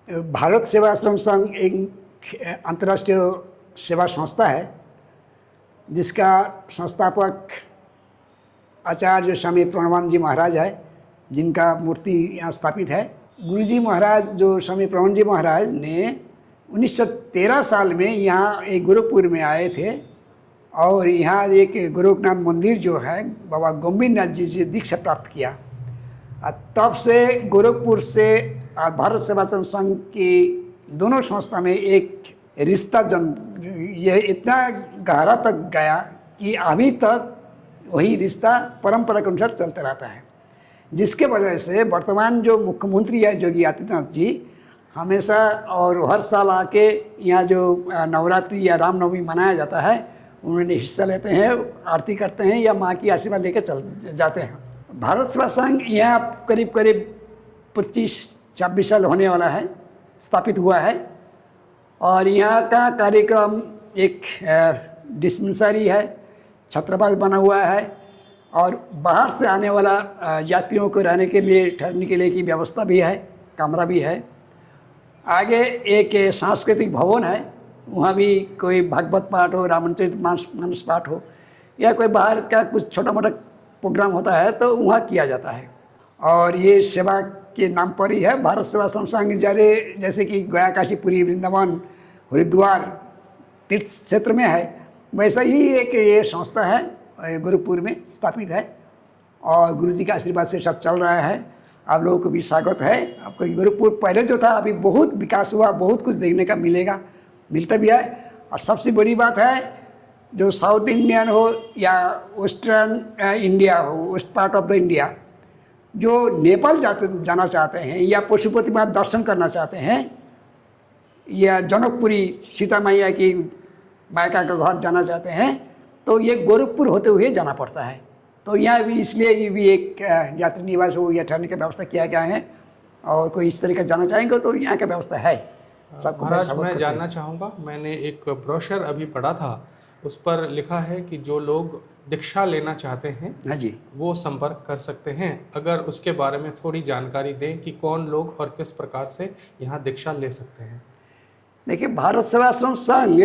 भारत सेवाश्रम संघ एक अंतर्राष्ट्रीय सेवा संस्था है जिसका संस्थापक आचार्य स्वामी प्रणवानंद जी महाराज है, जिनका मूर्ति यहाँ स्थापित है। गुरुजी महाराज जो स्वामी प्रणवानंद जी महाराज ने 1913 साल में यहाँ एक गोरखपुर में आए थे और यहाँ एक गोरखनाथ मंदिर जो है बाबा गोविंदनाथ जी से दीक्षा प्राप्त किया। तब से गोरखपुर से और भारत सेवाश्रम संघ की दोनों संस्था में एक रिश्ता यह इतना गहरा तक गया कि अभी तक वही रिश्ता परंपरा के अनुसार चलता रहता है, जिसके वजह से वर्तमान जो मुख्यमंत्री है योगी आदित्यनाथ जी हमेशा और हर साल आके यहाँ जो नवरात्रि या रामनवमी मनाया जाता है उन्होंने हिस्सा लेते हैं, आरती करते हैं या माँ की आशीर्वाद लेकर चल जाते हैं। भारत सेवा संघ यहाँ करीब करीब 25-26 साल होने वाला है, स्थापित हुआ है और यहाँ का कार्यक्रम एक डिस्पेंसरी है, छात्रावास बना हुआ है और बाहर से आने वाला यात्रियों को रहने के लिए ठहरने के लिए की व्यवस्था भी है, कमरा भी है। आगे एक सांस्कृतिक भवन है, वहाँ भी कोई भागवत पाठ हो, रामायण मानस पाठ हो या कोई बाहर का कुछ छोटा मोटा प्रोग्राम होता है तो वहाँ किया जाता है। और ये सेवा के नाम पर ही है। भारत सेवाश्रम संघ जैसे कि गया, काशी, पुरी, वृंदावन, हरिद्वार तीर्थ क्षेत्र में है, वैसा ही एक ये संस्था है, गोरखपुर में स्थापित है और गुरु जी के आशीर्वाद से सब चल रहा है। आप लोगों को भी स्वागत है। आपको गोरखपुर पहले जो था अभी बहुत विकास हुआ, बहुत कुछ देखने का मिलता भी है। और सबसे बड़ी बात है जो साउथ इंडियन हो या वेस्टर्न इंडिया हो, west part of the India, जो नेपाल जाना चाहते हैं या पशुपति माँ दर्शन करना चाहते हैं या जनकपुरी सीता मैया की मायका का घर जाना चाहते हैं तो ये गोरखपुर होते हुए जाना पड़ता है। तो यहाँ भी इसलिए ये भी एक यात्री निवास हो या ठहरने की व्यवस्था किया गया है और कोई इस तरीके जाना चाहेंगे तो यहाँ की व्यवस्था है। सबको मैं जानना चाहूँगा, मैंने एक ब्रोशर अभी पढ़ा था, उस पर लिखा है कि जो लोग दीक्षा लेना चाहते हैं हाँ जी वो संपर्क कर सकते हैं। अगर उसके बारे में थोड़ी जानकारी दें कि कौन लोग और किस प्रकार से यहाँ दीक्षा ले सकते हैं। देखिए, भारत सेवाश्रम संघ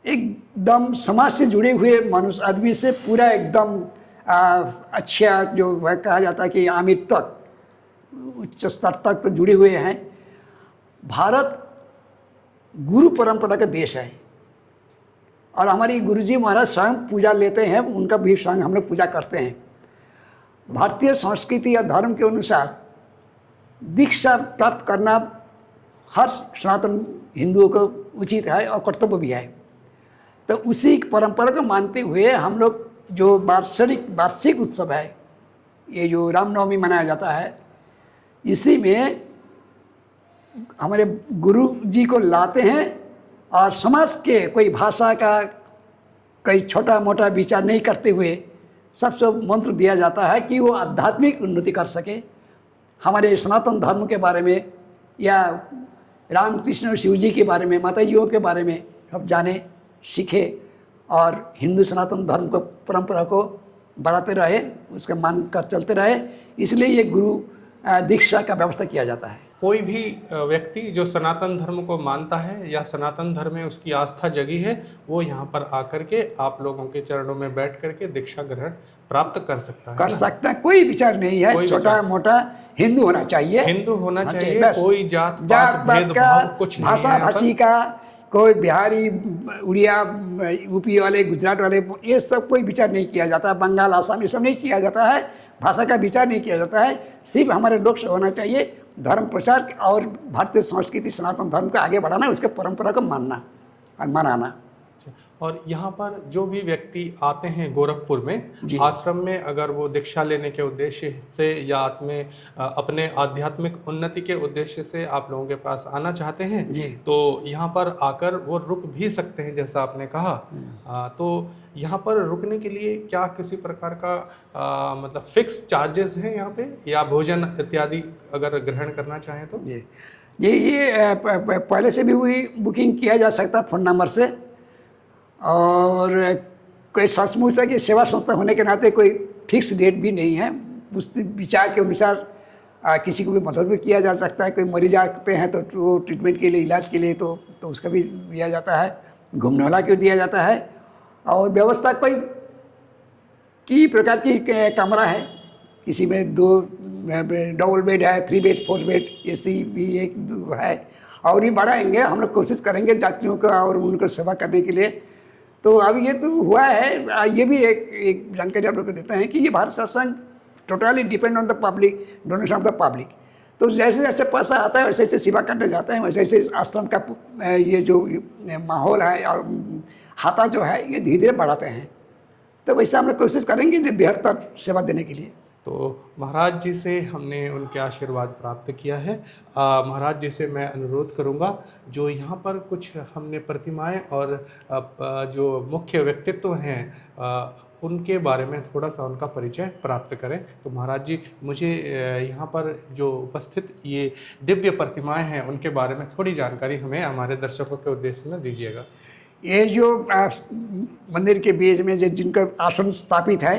एकदम समाज से जुड़े हुए मनुष्य आदमी से पूरा एकदम अच्छा जो वह कहा जाता है कि अमित तक उच्च स्तर तक जुड़े हुए हैं। भारत गुरु परंपरा का देश है और हमारी गुरुजी महाराज स्वयं पूजा लेते हैं, उनका भी स्वयं हम लोग पूजा करते हैं। भारतीय संस्कृति या धर्म के अनुसार दीक्षा प्राप्त करना हर सनातन हिंदुओं को उचित है और कर्तव्य भी है। तो उसी परंपरा को मानते हुए हम लोग जो वार्षिक उत्सव है, ये जो रामनवमी मनाया जाता है, इसी में हमारे गुरु जी को लाते हैं और समाज के कोई भाषा का कोई छोटा मोटा विचार नहीं करते हुए सबसे मंत्र दिया जाता है कि वो आध्यात्मिक उन्नति कर सके, हमारे सनातन धर्म के बारे में या राम कृष्ण और शिव जी के बारे में, माता जियों के बारे में सब जाने, सीखे और हिंदू सनातन धर्म को परंपरा को बढ़ाते रहे, उसका मान कर चलते रहे। इसलिए ये गुरु दीक्षा का व्यवस्था किया जाता है। कोई भी व्यक्ति जो सनातन धर्म को मानता है या सनातन धर्म में उसकी आस्था जगी है, वो यहाँ पर आकर के आप लोगों के चरणों में बैठ करके दीक्षा ग्रहण प्राप्त कर सकता है। कोई विचार नहीं है, छोटा मोटा हिंदू होना चाहिए, कोई जात भेदभाव कुछ नहीं, भाषा भाषी का कोई बिहारी, उड़िया, यूपी वाले, गुजरात वाले, ये सब कोई विचार नहीं किया जाता। बंगाल, आसाम, ये सब नहीं किया जाता है। भाषा का विचार नहीं किया जाता है। सिर्फ हमारे लोग से होना चाहिए धर्म प्रचार और भारतीय संस्कृति सनातन धर्म को आगे बढ़ाना, उसके परंपरा को मानना और मनाना। और यहाँ पर जो भी व्यक्ति आते हैं गोरखपुर में आश्रम में, अगर वो दीक्षा लेने के उद्देश्य से या अपने आध्यात्मिक उन्नति के उद्देश्य से आप लोगों के पास आना चाहते हैं तो यहाँ पर आकर वो रुक भी सकते हैं, जैसा आपने कहा। तो यहाँ पर रुकने के लिए क्या किसी प्रकार का मतलब फिक्स चार्जेस हैं यहाँ पे, या भोजन इत्यादि अगर ग्रहण करना चाहें तो? ये पहले से भी हुई बुकिंग किया जा सकता फ़ोन नंबर से, और कोई सचमुच है कि सेवा संस्था होने के नाते कोई फिक्स डेट भी नहीं है। उस विचार के अनुसार किसी को भी मदद भी किया जा सकता है। कोई मरीज आते हैं तो वो ट्रीटमेंट के लिए, इलाज के लिए तो उसका भी दिया जाता है, घूमने वाला को दिया जाता है। और व्यवस्था कोई की प्रकार की कमरा है, किसी में 2 डबल बेड है, 3 बेड 4 बेड, AC भी 1 है। और भी बढ़ाएंगे, हम लोग कोशिश करेंगे यात्रियों का और उनको सेवा करने के लिए। तो अब ये तो हुआ है, ये भी एक जानकारी आप लोग को देते हैं कि ये भारत सत्संग totally depend on the public, donation of the public. तो जैसे जैसे पैसा आता है वैसे वैसे सेवा करने जाते हैं, वैसे वैसे आश्रम का ये जो माहौल है और हाथा जो है ये धीरे धीरे बढ़ाते हैं। तो वैसे हम लोग कोशिश करेंगे जो बेहतर सेवा देने के लिए। तो महाराज जी से हमने उनके आशीर्वाद प्राप्त किया है। महाराज जी से मैं अनुरोध करूंगा, जो यहाँ पर कुछ हमने प्रतिमाएं और जो मुख्य व्यक्तित्व हैं उनके बारे में थोड़ा सा उनका परिचय प्राप्त करें। तो महाराज जी, मुझे यहाँ पर जो उपस्थित ये दिव्य प्रतिमाएं हैं उनके बारे में थोड़ी जानकारी हमें हमारे दर्शकों के उद्देश्य में दीजिएगा। ये जो मंदिर के बीच में जो जिनका आश्रम स्थापित है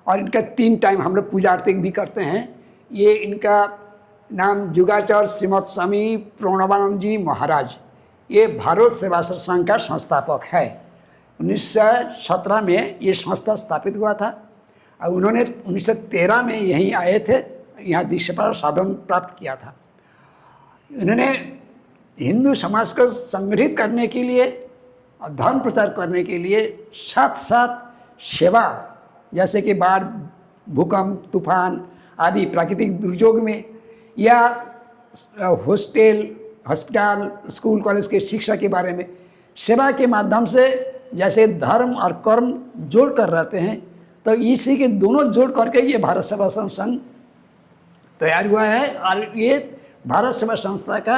और इनका 3 टाइम हम लोग पूजा आरती भी करते हैं, ये इनका नाम जुगाचार्य श्रीमद स्वामी प्रणवानंद जी महाराज, ये भारत सेवा संघ का संस्थापक है। 1917 में ये संस्था स्थापित हुआ था और उन्होंने 1913 में यहीं आए थे, यहाँ दीक्षा साधन प्राप्त किया था। इन्होंने हिंदू समाज को संगठित करने के लिए और धर्म प्रचार करने के लिए साथ साथ सेवा, जैसे कि बाढ़, भूकंप, तूफान आदि प्राकृतिक दुर्योग में, या हॉस्टल, अस्पताल, स्कूल, कॉलेज के शिक्षा के बारे में सेवा के माध्यम से जैसे धर्म और कर्म जोड़ कर रहते हैं, तो इसी के दोनों जोड़ करके ये भारत सेवा संघ तैयार हुआ है। और ये भारत सेवा संस्था का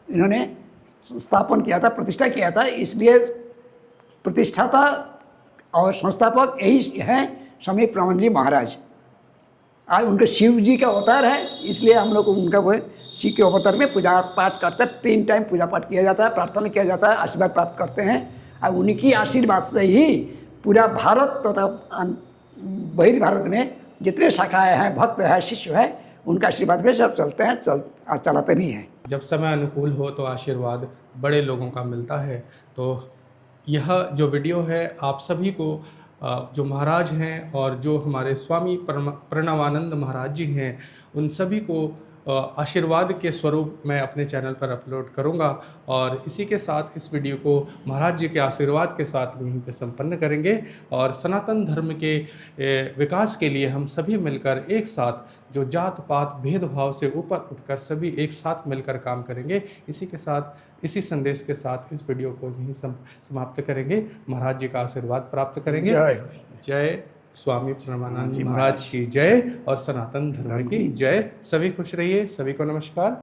इन्होंने स्थापन किया था, प्रतिष्ठा किया था। इसलिए प्रतिष्ठाता और संस्थापक यही हैं स्वामी प्रणवानंद जी महाराज। आज उनके शिव जी का अवतार है, इसलिए हम लोग उनका वो शिव के अवतार में पूजा पाठ करते हैं। 3 टाइम पूजा पाठ किया जाता है, प्रार्थना किया जाता है, आशीर्वाद प्राप्त करते हैं। और उनकी आशीर्वाद से ही पूरा भारत तथा बहिर्भारत में जितने शाखाएँ हैं, भक्त हैं, शिष्य हैं, उनका आशीर्वाद में सब चलते हैं, चलाते भी हैं। जब समय अनुकूल हो तो आशीर्वाद बड़े लोगों का मिलता है। तो यह जो वीडियो है आप सभी को, जो महाराज हैं और जो हमारे स्वामी प्रणवानंद महाराज जी हैं, उन सभी को आशीर्वाद के स्वरूप मैं अपने चैनल पर अपलोड करूंगा। और इसी के साथ इस वीडियो को महाराज जी के आशीर्वाद के साथ यहीं पे संपन्न करेंगे। और सनातन धर्म के विकास के लिए हम सभी मिलकर एक साथ, जो जात पात भेदभाव से ऊपर उठकर सभी एक साथ मिलकर काम करेंगे। इसी के साथ, इसी संदेश के साथ इस वीडियो को यहीं समाप्त करेंगे। महाराज जी का आशीर्वाद प्राप्त करेंगे। जय स्वामी प्रणवानंद जी महाराज की जय और सनातन धर्म की जय। सभी खुश रहिए, सभी को नमस्कार।